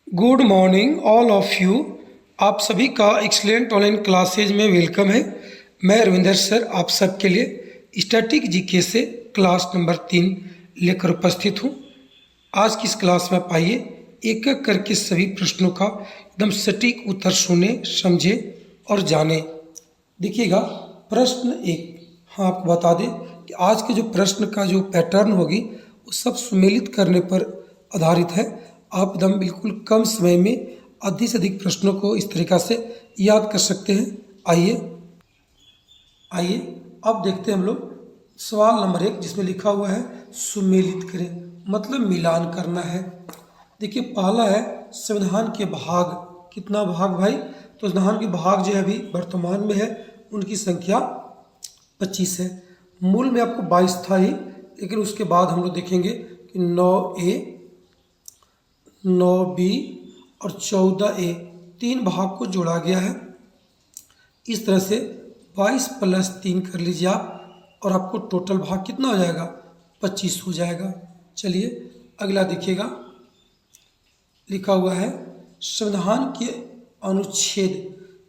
Good morning all of you. आप सभी का एक्सलेंट ऑनलाइन क्लासेज में वेलकम है। मैं रविंदर सर आप सबके लिए स्टैटिक जीके से क्लास नंबर 3 लेकर उपस्थित हूँ। आज की इस क्लास में पाइए एक एक करके सभी प्रश्नों का एकदम सटीक उत्तर सुने, समझे और जाने। देखिएगा प्रश्न 1। हाँ, आपको बता दें कि आज के जो प्रश्न का जो पैटर्न होगी वो सब सुमेलित करने पर आधारित है। आप एकदम बिल्कुल कम समय में अधिक से अधिक प्रश्नों को इस तरीक़ा से याद कर सकते हैं। आइए अब देखते हैं हम लोग सवाल नंबर 1, जिसमें लिखा हुआ है सुमेलित करें, मतलब मिलान करना है। देखिए पहला है संविधान के भाग। कितना भाग भाई? तो संविधान के भाग जो है अभी वर्तमान में है उनकी संख्या 25 है। मूल में आपको 22 था ही, लेकिन उसके बाद हम लोग देखेंगे कि 9A, 9B और 14A 3 भाग को जोड़ा गया है। इस तरह से 22 + 3 कर लीजिए आप, और आपको टोटल भाग कितना हो जाएगा? 25 हो जाएगा। चलिए अगला देखिएगा, लिखा हुआ है संविधान के अनुच्छेद।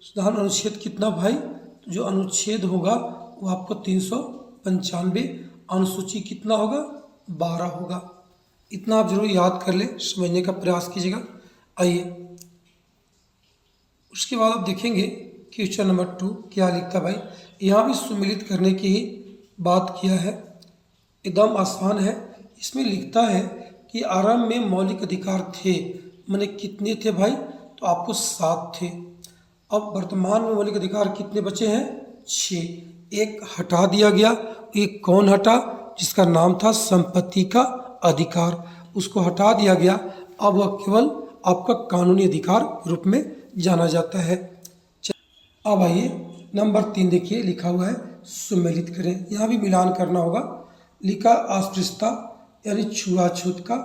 संविधान अनुच्छेद कितना भाई? तो जो अनुच्छेद होगा वो आपको 395, अनुसूची कितना होगा? 12 होगा। इतना आप जरूर याद कर ले, समझने का प्रयास कीजिएगा। आइए उसके बाद आप देखेंगे क्वेश्चन नंबर 2 क्या लिखता भाई। यहाँ भी सुमेलित करने की ही बात किया है, एकदम आसान है। इसमें लिखता है कि आरंभ में मौलिक अधिकार थे, माने कितने थे भाई? तो आपको 7 थे। अब वर्तमान में मौलिक अधिकार कितने बचे हैं? 6। एक हटा दिया गया। एक कौन हटा? जिसका नाम था संपत्ति का अधिकार, उसको हटा दिया गया। अब वह केवल आपका कानूनी अधिकार रूप में जाना जाता है। अब आइए नंबर 3 देखिए, लिखा हुआ है सुमेलित करें। यहाँ भी मिलान करना होगा। लिखा अस्पृश्यता यानी छुआछूत का,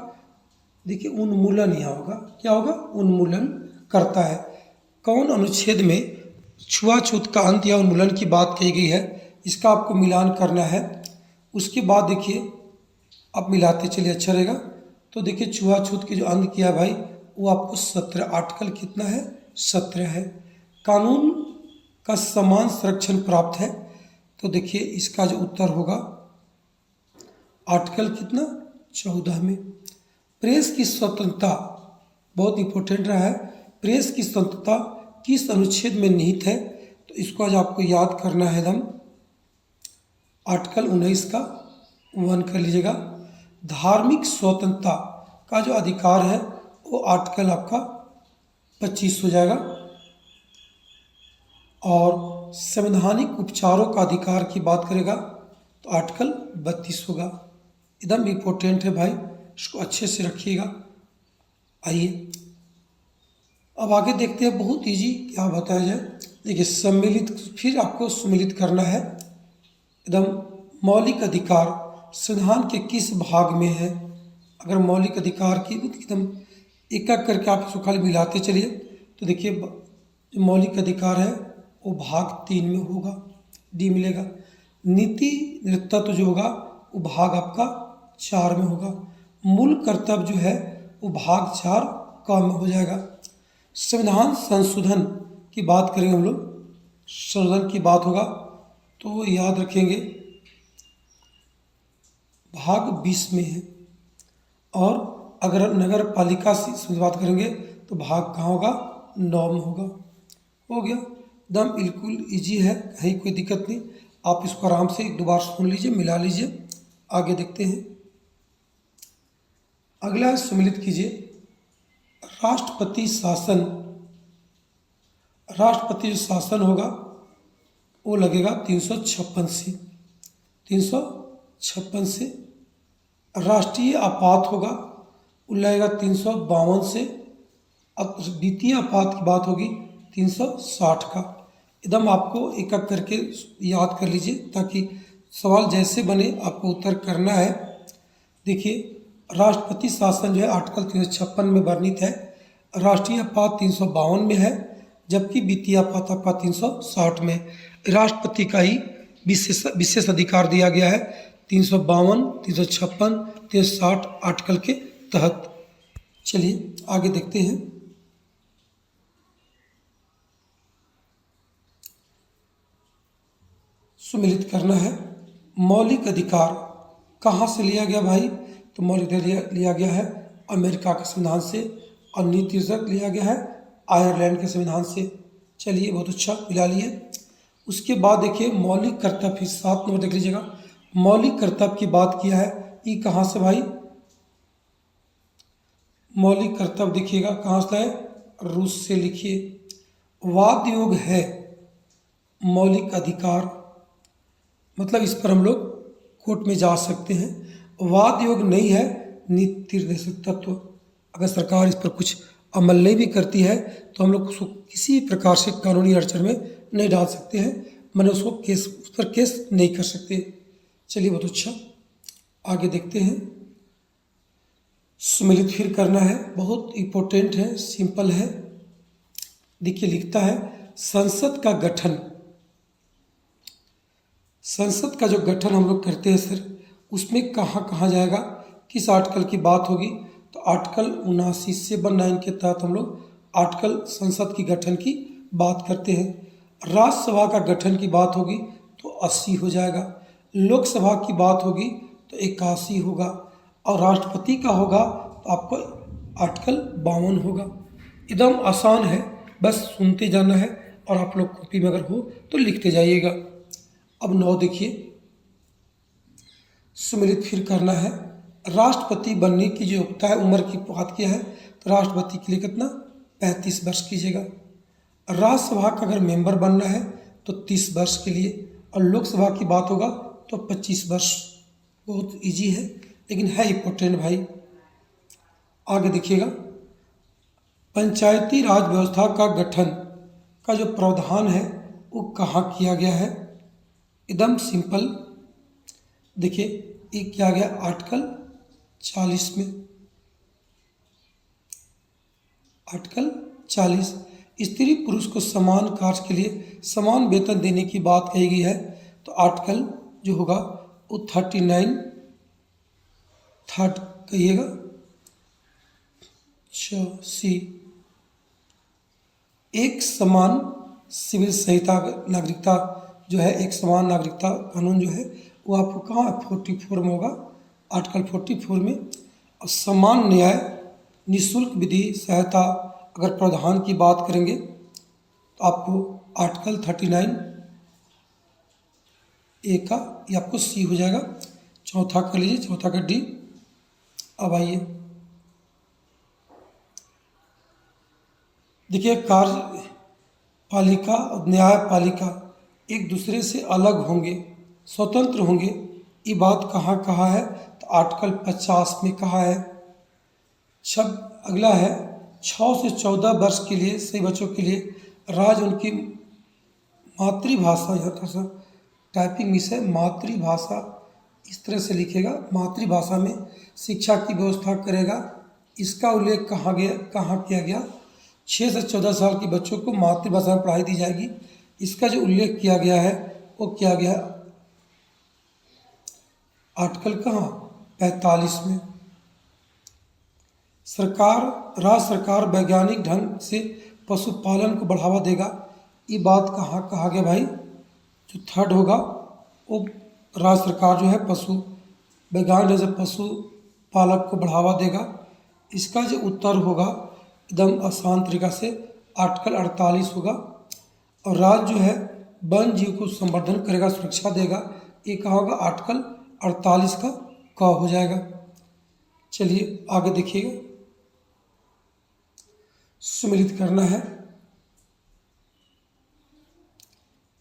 देखिए उन्मूलन यहाँ होगा। क्या होगा? उन्मूलन करता है। कौन अनुच्छेद में छुआछूत का अंत या उन्मूलन की बात कही गई है, इसका आपको मिलान करना है। उसके बाद देखिए आप मिलाते चलिए, अच्छा रहेगा। तो देखिए छुआछूत के जो अंत किया भाई वो आपको 17, आर्टिकल कितना है? 17 है। कानून का समान संरक्षण प्राप्त है। तो देखिए इसका जो उत्तर होगा आर्टिकल कितना? 14 में। प्रेस की स्वतंत्रता बहुत इंपॉर्टेंट रहा है। प्रेस की स्वतंत्रता किस अनुच्छेद में निहित है? तो इसको आज आपको याद करना है एकदम। आर्टिकल 19 का 1 कर लीजिएगा। धार्मिक स्वतंत्रता का जो अधिकार है वो आर्टिकल आपका 25 हो जाएगा। और संवैधानिक उपचारों का अधिकार की बात करेगा तो आर्टिकल 32 होगा। एकदम इम्पोर्टेंट है भाई, इसको अच्छे से रखिएगा। आइए अब आगे देखते हैं, बहुत इजी क्या बताया जाए। देखिए सम्मिलित, फिर आपको सुमेलित करना है एकदम। मौलिक अधिकार संविधान के किस भाग में है? अगर मौलिक अधिकार की एकदम एक एक करके आप इसको खाली मिलाते चलिए, तो देखिए जो मौलिक अधिकार है वो भाग 3 में होगा, डी मिलेगा। नीति नेतृत्व जो होगा वो भाग आपका 4 में होगा। मूल कर्तव्य जो है वो भाग 4 क में हो जाएगा। संविधान संशोधन की बात करेंगे हम लोग, संशोधन की बात होगा तो याद रखेंगे भाग 20 में है। और अगर नगर पालिका से बात करेंगे तो भाग कहाँ होगा? 9 में होगा। हो गया, एकदम बिल्कुल इजी है, कहीं कोई दिक्कत नहीं। आप इसको आराम से एक दो बार सुन लीजिए, मिला लीजिए। आगे देखते हैं, अगला है सुमेलित कीजिए। राष्ट्रपति शासन। राष्ट्रपति जो शासन होगा वो लगेगा 356 से। 356 से। राष्ट्रीय आपात होगा वो लगेगा 352 से। अब द्वितीय आपात की बात होगी 360 का। एकदम आपको एक एक करके याद कर लीजिए ताकि सवाल जैसे बने आपको उत्तर करना है। देखिए राष्ट्रपति शासन जो है आर्टिकल 356 में वर्णित है। राष्ट्रीय आपात 352 में है, जबकि द्वितीय आपात आपका 360 में। राष्ट्रपति का ही विशेष अधिकार दिया गया है 352, 356, 360 आर्टिकल के तहत। चलिए आगे देखते हैं। सुमिलित करना है। मौलिक अधिकार कहाँ से लिया गया भाई? तो मौलिक अधिकार लिया गया है अमेरिका के संविधान से, और नीति लिया गया है आयरलैंड के संविधान से। चलिए, बहुत अच्छा मिला लिए। उसके बाद देखिए मौलिक कर्तव्य, फिर 7 नंबर देख लीजिएगा। मौलिक कर्तव्य की बात किया है, ये कहाँ से भाई? मौलिक कर्तव्य देखिएगा कहाँ से है? रूस से। लिखिए वाद योग है मौलिक अधिकार, मतलब इस पर हम लोग कोर्ट में जा सकते हैं। वाद योग नहीं है नीति निर्देशक तत्व। अगर सरकार इस पर कुछ अमल नहीं भी करती है तो हम लोग उसको किसी प्रकार से कानूनी अड़चन में नहीं डाल सकते हैं, मैंने उसको केस, उस पर केस नहीं कर सकते। चलिए, बहुत अच्छा, आगे देखते हैं। सुमिलित फिर करना है, बहुत इम्पोर्टेंट है, सिंपल है। देखिए लिखता है संसद का गठन। संसद का जो गठन हम लोग करते हैं सर, उसमें कहाँ कहाँ जाएगा, किस आर्टिकल की बात होगी? तो आर्टिकल 79 से 19 के तहत हम लोग आर्टिकल संसद की गठन की बात करते हैं। राज्यसभा का गठन की बात होगी तो 80 हो जाएगा। लोकसभा की बात होगी तो 81 होगा, और राष्ट्रपति का होगा तो आपको आर्टिकल 52 होगा। एकदम आसान है, बस सुनते जाना है और आप लोग कॉपी में अगर हो तो लिखते जाइएगा। अब 9 देखिए, सुमिलित फिर करना है। राष्ट्रपति बनने की जो योग्यता है, उम्र की बात किया है, तो राष्ट्रपति के लिए कितना? 35 वर्ष कीजिएगा। राज्यसभा का अगर मेंबर बनना है तो 30 वर्ष के लिए, और लोकसभा की बात होगा तो 25 वर्ष। बहुत इजी है लेकिन है इम्पोर्टेंट भाई। आगे देखिएगा, पंचायती राज व्यवस्था का गठन का जो प्रावधान है वो कहाँ किया गया है? एकदम सिंपल, देखिए ये किया गया आर्टिकल 40 में। आर्टिकल 40 स्त्री पुरुष को समान कार्य के लिए समान वेतन देने की बात कही गई है, तो आर्टिकल जो होगा वो 39 थर्ड कहिएगा, सी। एक समान सिविल संहिता नागरिकता जो है, एक समान नागरिकता कानून जो है वो आपको कहाँ 44 में होगा, आर्टिकल 44 में। और समान न्याय निःशुल्क विधि सहायता अगर प्रावधान की बात करेंगे तो आपको आर्टिकल 39 ए का ये आपको सी हो जाएगा। चौथा कर लीजिए, चौथा का डी। अब आइए देखिए, कार्यपालिका और न्यायपालिका एक दूसरे से अलग होंगे, स्वतंत्र होंगे, ये बात कहाँ है? तो आर्टिकल 50 में कहा है। अगला है 6 से 14 वर्ष के लिए सही बच्चों के लिए राज्य उनकी मातृभाषा, यहाँ थोड़ा सा टाइपिंग मिस है, मातृभाषा इस तरह से लिखेगा, मातृभाषा में शिक्षा की व्यवस्था करेगा। इसका उल्लेख कहाँ किया गया? 6 से 14 साल के बच्चों को मातृभाषा में पढ़ाई दी जाएगी। इसका जो उल्लेख किया गया है वो किया गया आर्टिकल कहाँ 45 में। राज्य सरकार वैज्ञानिक ढंग से पशुपालन को बढ़ावा देगा, ये बात कहाँ कहा गया भाई? जो थर्ड होगा वो राज्य सरकार जो है पशु वैज्ञानिक ढंग से पशु पालक को बढ़ावा देगा। इसका जो उत्तर होगा एकदम आसान तरीका से आर्टिकल 48 होगा। और राज्य जो है वन जीव को संवर्धन करेगा, सुरक्षा देगा, ये कहा होगा आर्टिकल 48 का क हो जाएगा। चलिए आगे देखिएगा, सुमिलित करना है।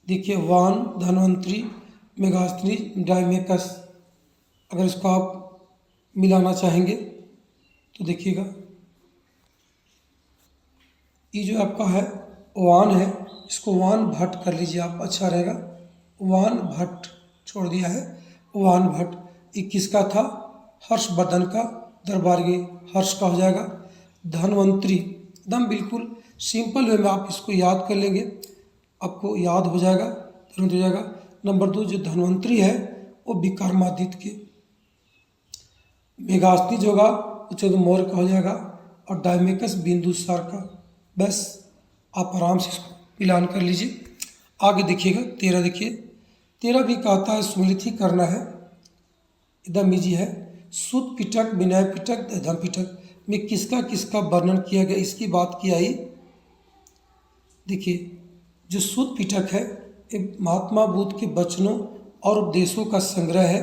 देखिए वान, धन्वंतरी, मेगास्थनी, डायमेकस, अगर इसको आप मिलाना चाहेंगे तो देखिएगा ये जो आपका है वान है, इसको वान भट्ट कर लीजिए आप, अच्छा रहेगा। वान भट्ट छोड़ दिया है, वान भट्ट। ये किसका था? हर्षवर्धन का, दरबारी हर्ष का हो जाएगा। धन्वंतरी एकदम बिल्कुल सिंपल वे में आप इसको याद कर लेंगे, आपको याद हो जाएगा, तुरंत हो जाएगा। नंबर 2 जो धन्वंतरी है वो विक्रमादित्य के। मेगास्थनी जो होगा वो मौर्य का हो जाएगा, और डायमेकस बिंदुसार का। बस आप आराम से इसको मिलान कर लीजिए। आगे देखिएगा 13 देखिए, 13 भी कहता है सुमिलित ही करना है, एकदम ईजी है। सुत पिटक, विनय पिटक, धम पिटक में किसका किसका वर्णन किया गया, इसकी बात की आई। देखिए, जो सुत पिटक है ये महात्मा बुद्ध के वचनों और उपदेशों का संग्रह है।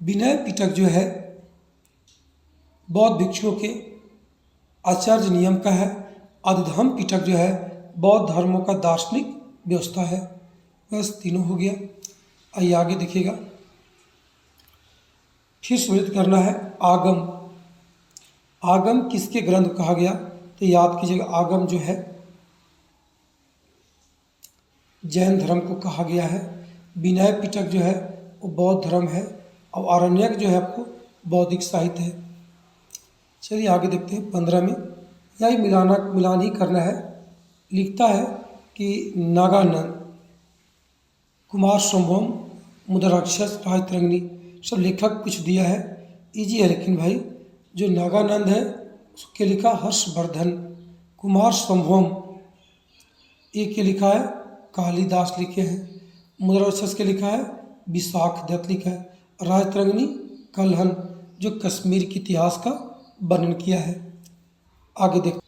विनय पिटक जो है बौद्ध भिक्षुओं के आचार्य नियम का है। अधधम पिटक जो है बौद्ध धर्मों का दार्शनिक व्यवस्था है। बस तीनों हो गया। आइए आगे देखिएगा। फिर सुमिलित करना है आगम। आगम किसके ग्रंथ कहा गया, तो याद कीजिएगा आगम जो है जैन धर्म को कहा गया है। विनय पिटक जो है वो बौद्ध धर्म है और आरण्यक जो है आपको बौद्धिक साहित्य है। चलिए आगे देखते हैं 15 में। यही मिलान ही करना है। लिखता है कि नागानंद, कुमार संभवम, मुद्राक्षस, राजतरंगिणी सब लेखक कुछ दिया है, इजी है। लेकिन भाई जो नागानंद है उसके लिखा हर्षवर्धन, कुमार संभवम एक के लिखा है कालिदास लिखे हैं, मुद्राक्षस के लिखा है विशाख दत्त लिखा है, राजतरंगिणी कल्हन जो कश्मीर के इतिहास का वर्णन किया है। आगे देख,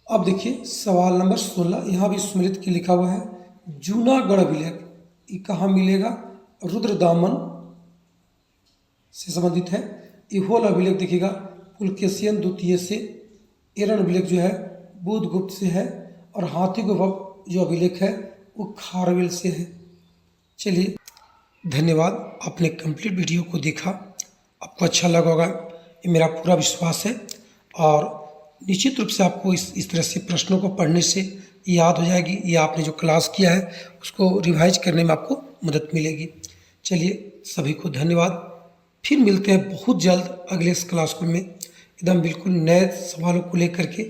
अब देखिए सवाल नंबर 16, यहाँ भी सुमिलित के लिखा हुआ है जूनागढ़ अभिलेख, ये कहाँ मिलेगा, रुद्रदामन से संबंधित है। इहोल अभिलेख देखिएगा पुलकेशियन द्वितीय से। एरन अभिलेख जो है बुद्धगुप्त से है और हाथी गुफा जो अभिलेख है वो खारवेल से है। चलिए धन्यवाद, आपने कंप्लीट वीडियो को देखा, आपको अच्छा लगा होगा ये मेरा पूरा विश्वास है। और निश्चित रूप से आपको इस तरह से प्रश्नों को पढ़ने से याद हो जाएगी, या आपने जो क्लास किया है उसको रिवाइज करने में आपको मदद मिलेगी। चलिए सभी को धन्यवाद, फिर मिलते हैं बहुत जल्द अगले इस क्लास में एकदम बिल्कुल नए सवालों को लेकर के।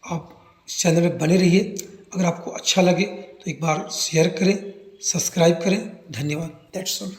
आप इस चैनल में बने रहिए। अगर आपको अच्छा लगे तो एक बार शेयर करें, सब्सक्राइब करें। धन्यवाद। That's all.